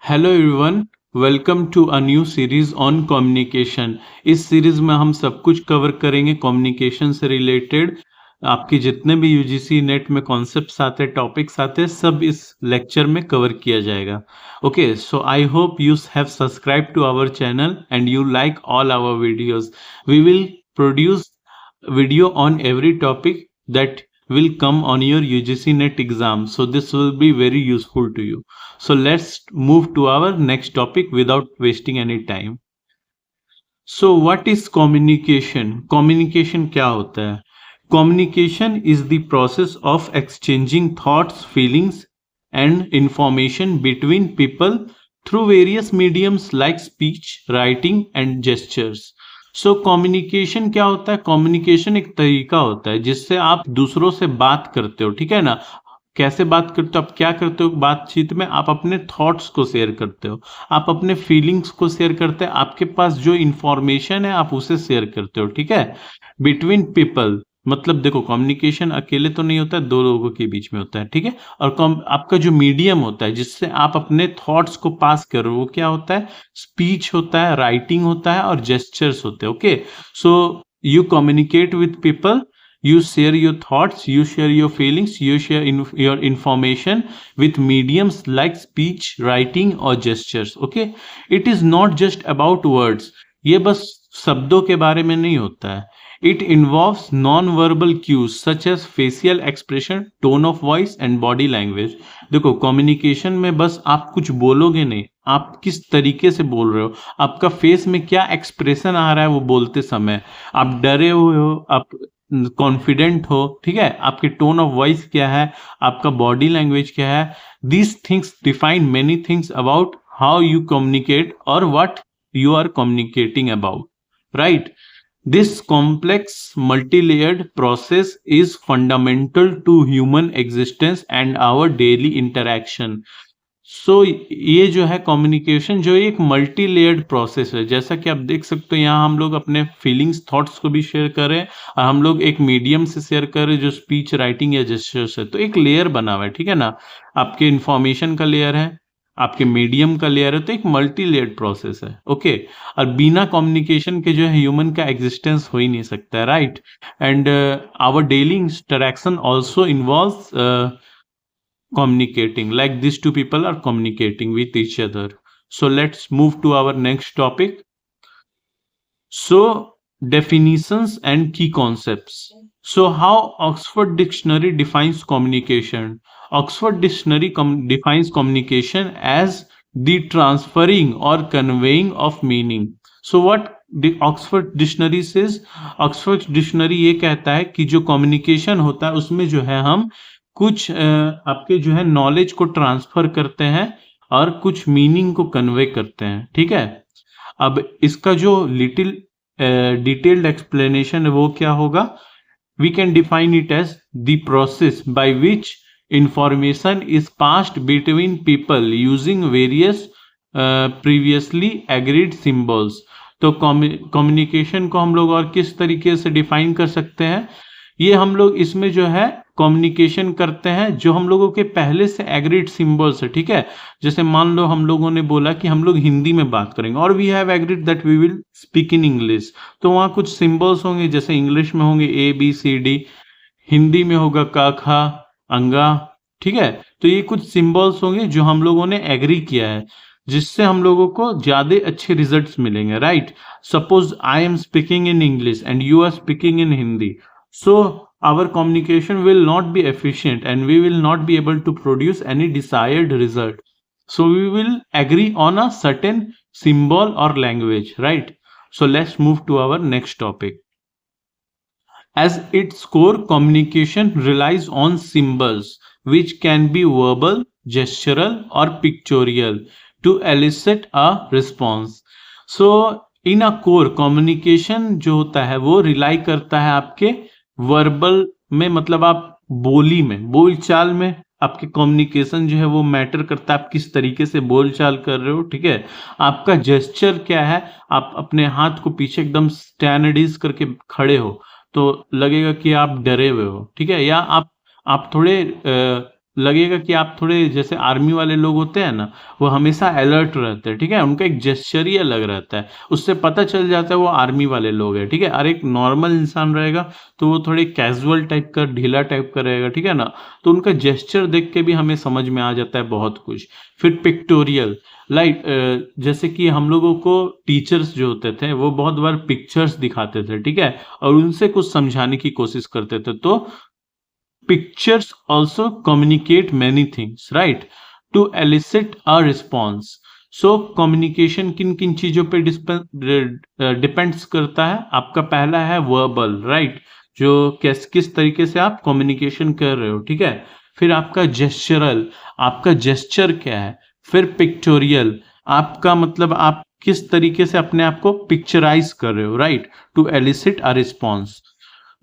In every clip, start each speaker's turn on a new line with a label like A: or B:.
A: Hello everyone, welcome to a new series on communication. इस series में हम सब कुछ कवर करेंगे कम्युनिकेशन से रिलेटेड। आपके जितने भी यूजीसी नेट में कॉन्सेप्ट्स आते हैं, टॉपिक्स आते हैं, सब इस लेक्चर में कवर किया जाएगा। Okay, so I hope you have subscribe to our channel and you like all our videos. We will produce video on every topic that will come on your UGC NET exam. So this will be very useful to you. So let's move to our next topic without wasting any time. So what is communication? Communication क्या होता है? Communication is the process of exchanging thoughts, feelings and information between people through various mediums like speech, writing and gestures. So communication क्या होता है? Communication एक तरीका होता है जिससे आप दूसरों से बात करते हो, ठीक है ना। कैसे बात करते हो, आप क्या करते हो बातचीत में? आप अपने थॉट्स को शेयर करते हो, आप अपने फीलिंग्स को शेयर करते हैं, आपके पास जो इंफॉर्मेशन है आप उसे शेयर करते हो, ठीक है। बिटवीन पीपल मतलब देखो, कम्युनिकेशन अकेले तो नहीं होता है, दो लोगों के बीच में होता है, ठीक है। और आपका जो मीडियम होता है जिससे आप अपने थॉट्स को पास कर रहे हो, वो क्या होता है? स्पीच होता है, राइटिंग होता है और जेस्चर्स होते हैं। Okay, so you communicate with people, you share your thoughts, you share your feelings, you share your information with mediums like speech, writing or gestures. Okay, it is not just about words. ये बस शब्दों के बारे में नहीं होता है। It involves non-verbal cues such as facial expression, tone of voice and body language. देखो, कम्युनिकेशन में बस आप कुछ बोलोगे नहीं, आप किस तरीके से बोल रहे हो, आपका फेस में क्या एक्सप्रेशन आ रहा है वो बोलते समय, आप डरे हुए हो, आप कॉन्फिडेंट हो, ठीक है, आपके टोन ऑफ वॉइस क्या है, आपका बॉडी लैंग्वेज क्या है। These things define many things about how you communicate और what you are communicating about, right? This complex multi-layered process is fundamental to human existence and our daily interaction. सो ये जो है communication, जो एक multi layered process है, जैसा कि आप देख सकते हो यहाँ हम लोग अपने फीलिंग्स, थॉट्स को भी शेयर कर रहे हैं और हम लोग एक मीडियम से शेयर कर रहे हैं जो स्पीच, राइटिंग या जेस्चर्स है। तो एक लेयर बना हुआ है, ठीक है ना। आपके इंफॉर्मेशन का लेयर है, आपके मीडियम का लेयर है, तो एक मल्टी लेयर्ड प्रोसेस है। ओके, और बिना कम्युनिकेशन के जो है ह्यूमन का एग्जिस्टेंस हो ही नहीं सकता है, right. And our daily interaction also involves communicating, like these two people are communicating with each other. So let's move to our next topic. So definitions and key concepts. So how Oxford Dictionary defines communication? Oxford Dictionary defines communication as the transferring or conveying of meaning. So what the Oxford Dictionary says? Oxford Dictionary ये कहता है कि जो communication होता है उसमें जो है हम कुछ आपके जो है नॉलेज को ट्रांसफर करते हैं और कुछ मीनिंग को कन्वे करते हैं, ठीक है। अब इसका जो लिटिल डिटेल्ड एक्सप्लेनेशन है वो क्या होगा? We can define it as the process by which information is passed between people using various previously agreed symbols. तो कम्युनिकेशन को हम लोग और किस तरीके से डिफाइन कर सकते हैं? ये हम लोग इसमें जो है कम्युनिकेशन करते हैं जो हम लोगों के पहले से एग्रीड सिंबल्स है, ठीक है। जैसे मान लो हम लोगों ने बोला कि हम लोग हिंदी में बात करेंगे और we have agreed that we will speak in English, तो वहाँ कुछ सिंबल्स होंगे, जैसे इंग्लिश में होंगे ABCD, हिंदी में होगा क ख अंगा, ठीक है। तो ये कुछ सिंबल्स होंगे जो हम लोगों ने एग्री किया है, जिससे हम लोगों को ज्यादा अच्छे रिजल्ट्स मिलेंगे, right. Suppose I am speaking in English and you are speaking in Hindi, so our communication will not be efficient and we will not be able to produce any desired result. So we will agree on a certain symbol or language, right? So let's move to our next topic. As its core, communication relies on symbols which can be verbal, gestural or pictorial to elicit a response. So in a core, communication जो होता है वो rely करता है आपके verbal में, मतलब आप बोली में, बोलचाल में आपके कम्युनिकेशन जो है वो मैटर करता है, आप किस तरीके से बोलचाल कर रहे हो, ठीक है। आपका जेस्चर क्या है? आप अपने हाथ को पीछे एकदम स्टैंडर्डाइज करके खड़े हो तो लगेगा कि आप डरे हुए हो, ठीक है। या आप थोड़े लगेगा कि आप थोड़े जैसे आर्मी वाले लोग होते हैं ना, वो हमेशा अलर्ट रहते हैं, ठीक है, उनका एक जेस्चर ही अलग रहता है, उससे पता चल जाता है वो आर्मी वाले लोग हैं, ठीक है। और एक नॉर्मल इंसान रहेगा तो वो थोड़े कैजुअल टाइप का, ढीला टाइप का रहेगा, ठीक है ना। तो उनका जेस्चर देख के भी हमें समझ में आ जाता है बहुत कुछ। फिर पिक्टोरियल, लाइक जैसे कि हम लोगों को टीचर्स जो होते थे वो बहुत बार पिक्चर्स दिखाते थे, ठीक है, और उनसे कुछ समझाने की कोशिश करते थे। तो pictures also communicate many things, right? To elicit a response. So communication किन किन चीजों पे डिपेंड्स करता है? आपका पहला है वर्बल, राइट, जो किस तरीके से आप कम्युनिकेशन कर रहे हो, ठीक है। फिर आपका जेस्चरल, आपका जेस्चर क्या है। फिर पिक्टोरियल, आपका मतलब आप किस तरीके से अपने आप को पिक्चराइज कर रहे हो, right, to elicit a response.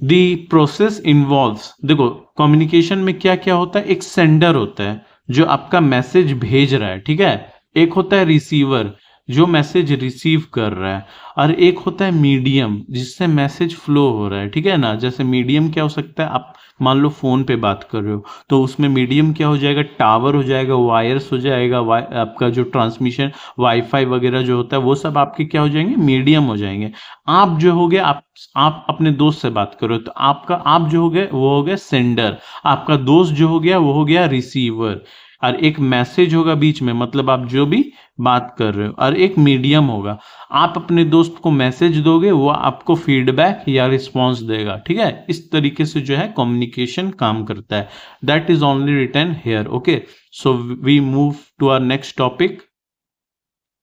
A: The process involves, देखो कम्युनिकेशन में क्या क्या होता है, एक सेंडर होता है जो आपका मैसेज भेज रहा है, ठीक है, एक होता है रिसीवर जो मैसेज रिसीव कर रहा है, और एक होता है मीडियम जिससे मैसेज फ्लो हो रहा है, ठीक है ना। जैसे मीडियम क्या हो सकता है, आप मान लो फोन पे बात कर रहे हो तो उसमें मीडियम क्या हो जाएगा, टावर हो जाएगा, वायर्स हो जाएगा, आपका जो ट्रांसमिशन वाईफाई वगैरह जो होता है वो सब आपके क्या हो जाएंगे, मीडियम हो जाएंगे। आप जो हो गए, आप अपने दोस्त से बात करो तो आपका आप जो हो गए वो हो गया सेंडर, आपका दोस्त जो हो गया वो हो गया रिसीवर, और एक मैसेज होगा बीच में, मतलब आप जो भी बात कर रहे हो, और एक मीडियम होगा, आप अपने दोस्त को मैसेज दोगे वो आपको फीडबैक या रिस्पॉन्स देगा, ठीक है। इस तरीके से जो है कम्युनिकेशन काम करता है। That is only written here, okay. So we move to our next topic,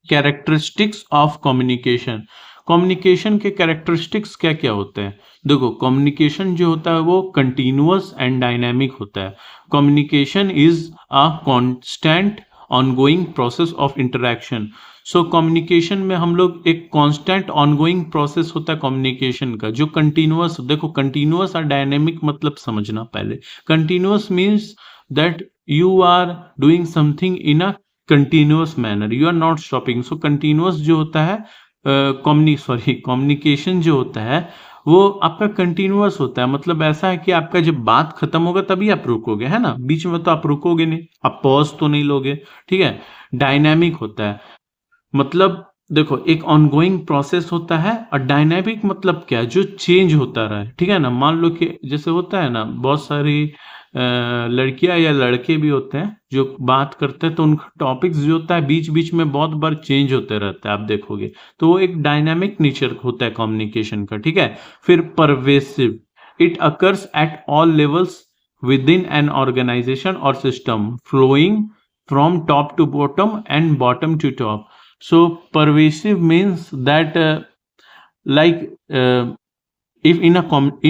A: characteristics of communication. Communication के कैरेक्टरिस्टिक्स क्या क्या होते हैं? देखो कम्युनिकेशन जो होता है वो कंटिन्यूअस एंड डायनेमिक होता है। Communication is a constant ongoing process of interaction. So communication में हम लोग एक कांस्टेंट ऑनगोइंग प्रोसेस होता है कम्युनिकेशन का, जो कंटिन्यूअस, देखो कंटिन्यूअस और डायनेमिक मतलब समझना पहले। Continuous means that you are doing something in a continuous manner, you are not stopping. So continuous जो होता है कम्युनिकेशन जो होता है वो आपका कंटिन्यूअस होता है, मतलब ऐसा है कि आपका जब बात खत्म होगा तभी आप रुकोगे, है ना, बीच में तो आप रुकोगे नहीं, आप पॉज तो नहीं लोगे, ठीक है। डायनामिक होता है, मतलब देखो एक ऑनगोइंग प्रोसेस होता है, और डायनामिक मतलब क्या है, जो चेंज होता रहा है, ठीक है ना। मान लो कि जैसे होता है ना, बहुत सारी लड़कियां या लड़के भी होते हैं जो बात करते हैं तो उनका टॉपिक्स जो होता है बीच बीच में बहुत बार चेंज होते रहता है, आप देखोगे तो वो एक डायनामिक नेचर होता है कम्युनिकेशन का, ठीक है। फिर pervasive, it occurs at all levels within an organization और system, flowing from top to bottom and bottom to top. So pervasive means that like if in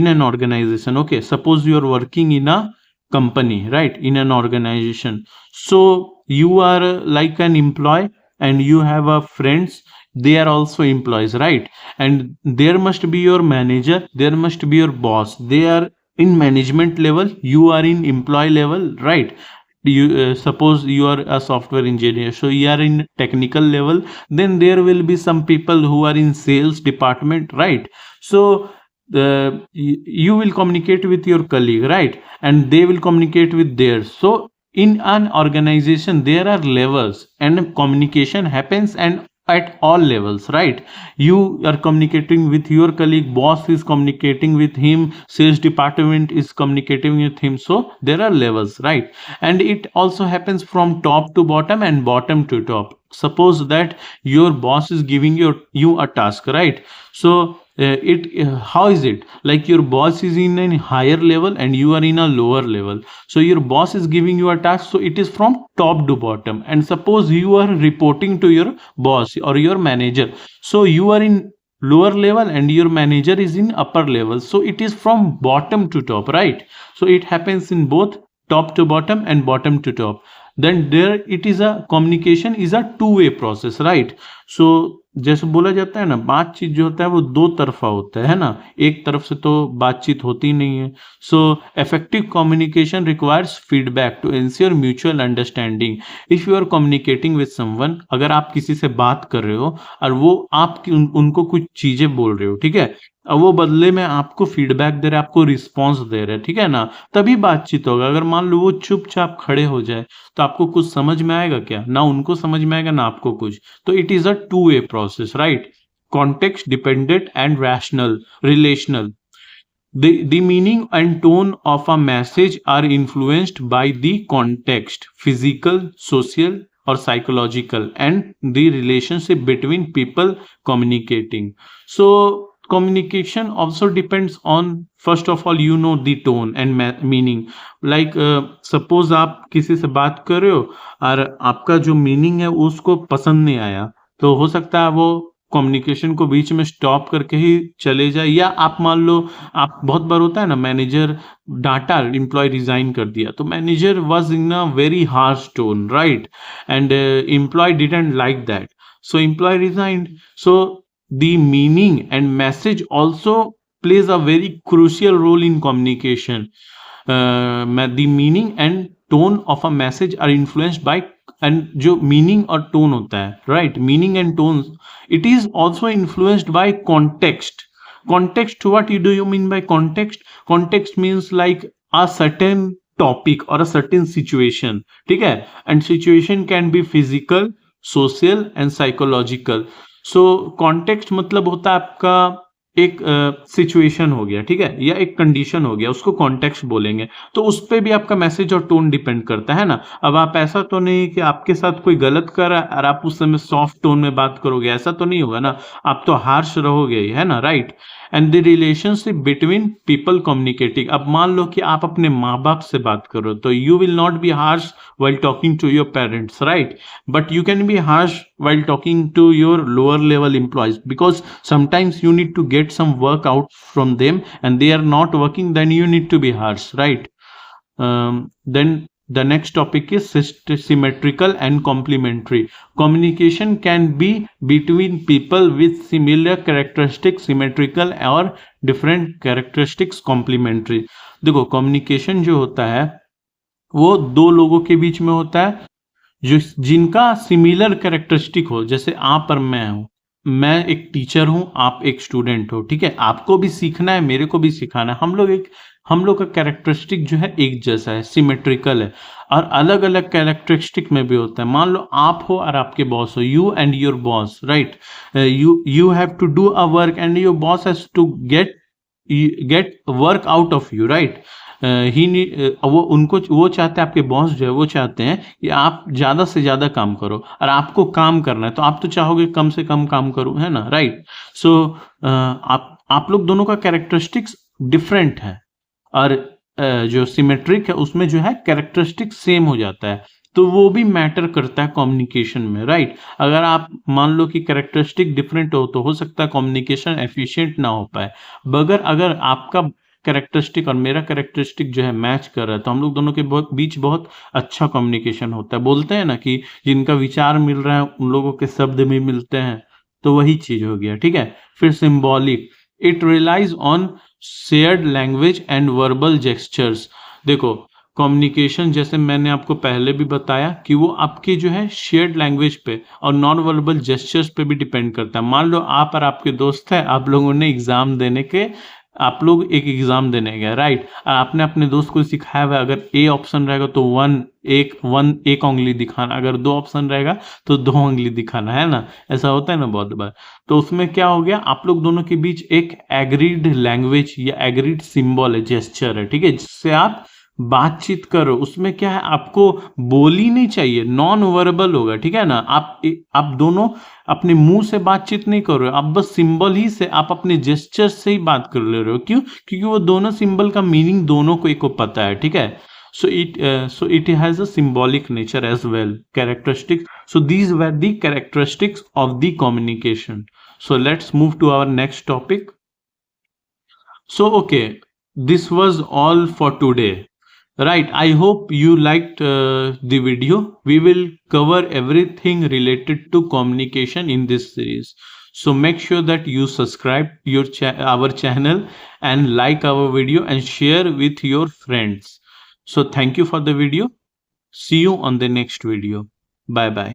A: an organization, okay, suppose you are working in a company, right, in an organization, so you are like an employee and you have a friends, they are also employees, right, and there must be your manager, there must be your boss, they are in management level, you are in employee level, right. You suppose you are a software engineer, so you are in technical level, then there will be some people who are in sales department, right. So you will communicate with your colleague, right, and they will communicate with theirs. So in an organization there are levels and communication happens, and at all levels, right. You are communicating with your colleague, boss is communicating with him, sales department is communicating with him, so there are levels, right. And it also happens from top to bottom and bottom to top. Suppose that your boss is giving you a task, right. So how is it, like your boss is in a higher level and you are in a lower level, so your boss is giving you a task, so it is from top to bottom. And suppose you are reporting to your boss or your manager, so you are in lower level and your manager is in upper level, so it is from bottom to top, right. So it happens in both top to bottom and bottom to top. Then there it is, a communication is a two-way process, right. So जैसे बोला जाता है ना, बातचीत जो होता है वो दो तरफा होता है ना, एक तरफ से तो बातचीत होती नहीं है। So effective communication requires feedback to ensure mutual understanding. If you are communicating with someone, अगर आप किसी से बात कर रहे हो और वो आपकी उनको कुछ चीजें बोल रहे हो, ठीक है, अब वो बदले में आपको फीडबैक दे रहे हैं, आपको रिस्पॉन्स दे रहे हैं, ठीक है ना, तभी बातचीत होगा। अगर मान लो वो चुपचाप खड़े हो जाए तो आपको कुछ समझ में आएगा क्या? ना उनको समझ में आएगा ना आपको कुछ। तो it is a two way process, right? Context dependent and rational relational. The meaning and tone of a message are influenced by the context, physical, social, or psychological, and the relationship between people communicating. So communication also depends on, first of all, you know, the tone and meaning. Like suppose आप किसी से बात कर रहे हो और आपका जो मीनिंग है उसको पसंद नहीं आया, तो हो सकता है वो कम्युनिकेशन को बीच में स्टॉप करके ही चले जाए। या आप मान लो, आप बहुत बार होता है ना, मैनेजर डांटा, एम्प्लॉय रिजाइन कर दिया, तो manager was in a very harsh tone, right? And employee didn't like that, so employee resigned. So the meaning and message also plays a very crucial role in communication. The meaning and tone of a message are influenced by, and जो meaning और tone होता है, right, meaning and tone, it is also influenced by context. Context, what you do you mean by context? Context means like a certain topic और a certain situation, ठीक है, and situation can be physical, social and psychological. So context मतलब होता है आपका एक situation हो गया, ठीक है, या एक कंडीशन हो गया, उसको कॉन्टेक्स्ट बोलेंगे। तो उस पे भी आपका मैसेज और टोन डिपेंड करता है ना। अब आप ऐसा तो नहीं कि आपके साथ कोई गलत कर रहा है और आप उस समय सॉफ्ट टोन में बात करोगे, ऐसा तो नहीं होगा ना, आप तो हार्श रहोगे, है ना, right? And the relationship between people communicating. अब मान लो कि आप अपने माँ बाप से बात करो, तो you will not be harsh while talking to your parents, right? But you can be harsh while talking to your lower level employees, because sometimes you need to get some work out from them and they are not working, then you need to be harsh, right? Then the next topic is symmetrical and complementary. Communication can be between people with similar characteristics symmetrical और different characteristics complementary. देखो, communication जो होता है वो दो लोगों के बीच में होता है जो जिनका सिमिलर कैरेक्टरिस्टिक हो। जैसे आप और मैं हूं, मैं एक टीचर हूं, आप एक स्टूडेंट हो, ठीक है, आपको भी सीखना है, मेरे को भी सिखाना है, हम लोग का कैरेक्टरिस्टिक जो है एक जैसा है, सिमेट्रिकल है। और अलग अलग कैरेक्टरिस्टिक में भी होता है। मान लो आप हो और आपके बॉस हो, you and your boss, right? You have to do a work and your boss has to get work out of you, right? वो चाहते हैं, आपके बॉस जो है वो चाहते हैं कि आप ज्यादा से ज्यादा काम करो, और आपको काम करना है तो आप तो चाहोगे कम से कम काम करूं, है ना, राइट? सो आप लोग दोनों का कैरेक्टरिस्टिक्स डिफरेंट है, और जो सिमेट्रिक है उसमें जो है कैरेक्टरिस्टिक सेम हो जाता है, तो वो भी मैटर करता है कम्युनिकेशन में, राइट? अगर आप मान लो कि कैरेक्टरिस्टिक डिफरेंट हो सकता है कम्युनिकेशन एफिशिएंट ना हो पाए। मगर अगर आपका कैरेक्टरिस्टिक और मेरा कैरेक्टरिस्टिक जो है मैच कर रहा है, तो हम लोग दोनों के बीच बहुत अच्छा कम्युनिकेशन होता है। बोलते हैं ना कि जिनका विचार मिल रहा है उन लोगों के शब्द भी मिलते हैं, तो वही चीज हो गया, ठीक है। फिर symbolic, it relies on shared language and verbal gestures. देखो, कम्युनिकेशन जैसे मैंने आपको पहले भी बताया कि वो आपके जो है शेयर्ड लैंग्वेज पे और नॉन वर्बल जेस्चर्स पे भी डिपेंड करता है। मान लो आप और आपके दोस्त हैं, आप लोगों ने आप लोग एक एग्जाम देने गए, राइट? आपने अपने दोस्त को सिखाया हुआ, अगर ए ऑप्शन रहेगा तो एक उंगली दिखाना, अगर दो ऑप्शन रहेगा तो दो उंगली दिखाना, है ना? ऐसा होता है ना बहुत बार। तो उसमें क्या हो गया, आप लोग दोनों के बीच एक एग्रीड लैंग्वेज या एग्रीड सिंबल है, जेस्चर है, ठीक है, जिससे आप बातचीत करो। उसमें क्या है, आपको बोली नहीं चाहिए, नॉन वर्बल होगा, ठीक है ना। आप दोनों अपने मुंह से बातचीत नहीं कर रहे हो, आप बस सिंबल ही से, आप अपने जेस्चर से ही बात कर ले रहे हो। क्यों? क्योंकि वो दोनों सिंबल का मीनिंग दोनों को पता है, ठीक है। so it has a symbolic nature as well, characteristics. So these were the characteristics of the communication. So let's move to our next topic. So okay, this was all for today. Right. I hope you liked the video. We will cover everything related to communication in this series. So make sure that you subscribe our channel and like our video and share with your friends. So thank you for the video. See you on the next video. Bye bye.